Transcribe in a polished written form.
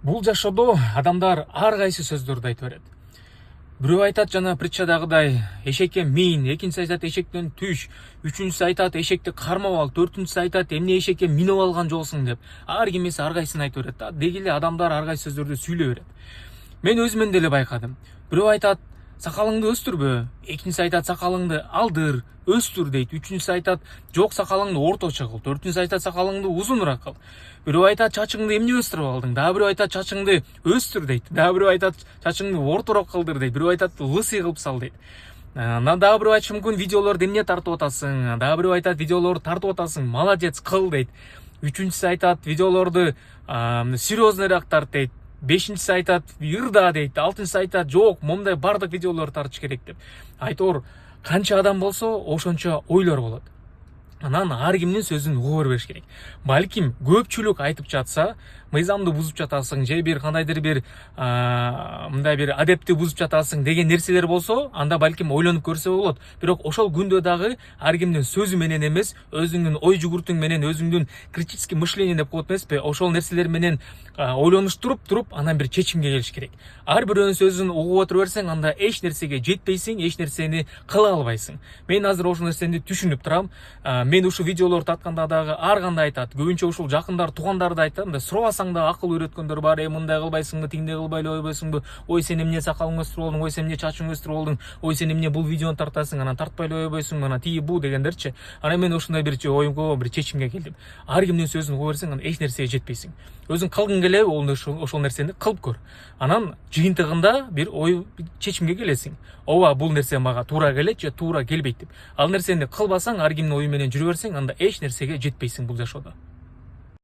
Бул жашоодо адамдар ар кайсы сөздөрдү айта берет. Бирөө айтат жана притчадагыдай эшекке мин, экинчиси айтат эшектен түш, үчүнчүсү айтат эшекти кармап ал, төртүнчүсү айтат эмне эшекке минип алган жоксуң деп. Ар ким эсе ар кайсысын айтып берет да. Деги эле адамдар ар кайсы сөздөрдү сүйлөй берет. Мен өзүмөн деле байкадым. Бирөө айтат сакалыңды өстүрбө, экинчиси айтат сакалыңды алдыр, өстүр дейт. Үчүнчүсү айтат жок сакалыңды орточо кыл, төртүнчүсү айтат сакалыңды узунураак кыл. Бирөө айтат чачыңды эмне өстүрүп алдың, дагы бирөө айтат чачыңды өстүр дейт. Дагы бирөө айтат чачыңды ортороок кылдыр дейт. Бирөө айтат лысый кылып сал дейт. Анан дагы бирөө айтышы мүмкүн видеолорду эмне тартып атасың, дагы бирөө айтат видеолорду тартып атасың, молодец кыл дейт. Үчүнчүсү айтат видеолорду серьезныйраак тарт дейт. Бешинчиси айтат ырда дейт. Алтынчысы айтат жок, момундай бардык видеолорду тартыш керек деп. Айтор канча адам болсо ошончо ойлор болот. Анан ар кимдин сөзүн угуп бербеш керек. Балким көпчүлүк айтып жатса, мыйзамды бузуп жатасың, же бир кандайдыр бир мындай бир адепти бузуп жатасың деген нерселер болсо, анда балким ойлонуп көрсө болот. Бирок ошол күндө дагы ар кимдин сөзү менен эмес, өзүңдүн ой жүгүртүң менен, өзүңдүн критический мышление деп коет эмеспи, ошол нерселер менен ойлонуштуруп, анан бир чечимге келиш керек. Ар бирөөнүн сөзүн угуп отура берсең, анда эч нерсеге жетпейсиң, эч нерсени кыла албайсың. Мен азыр ошол нерсени түшүнүп турам. Мен ушул видеолорду тартканда дагы ар кандай айтат. Көбүнчө ушул жакындар, тугандарды айтам да, сурабасаң да акыл үйрөткөндөр бар. Мындай кылбайсыңбы, тиңдей кылбай эле койбойсуңбу? Ой, сен эмне сакалыңды өстүрүп алдың? Ой, сен эмне чачыңды өстүрүп алдың? Ой, сен эмне бул видеону тартасың? Анан тартпай эле койбойсуңбу? Анан тиги бу дегендерчи. Анан мен ушундай бир оюмго, бир чечимге келдим. Ар кимдин сөзүн угуп берсең, анан эч нерсеге жетпейсиң. Өзүң кылгың келе, ошол нерсени кылып көр. Анан жыйынтыгында бир ой чечимге келесиң. Ооба, бул нерсе мага туура келет же туура келбейт деп. Ал нерсени кылбасаң, ар кимдин ою менен жүрө берсең, анда эч нерсеге жетпейсиң бул жашоодо.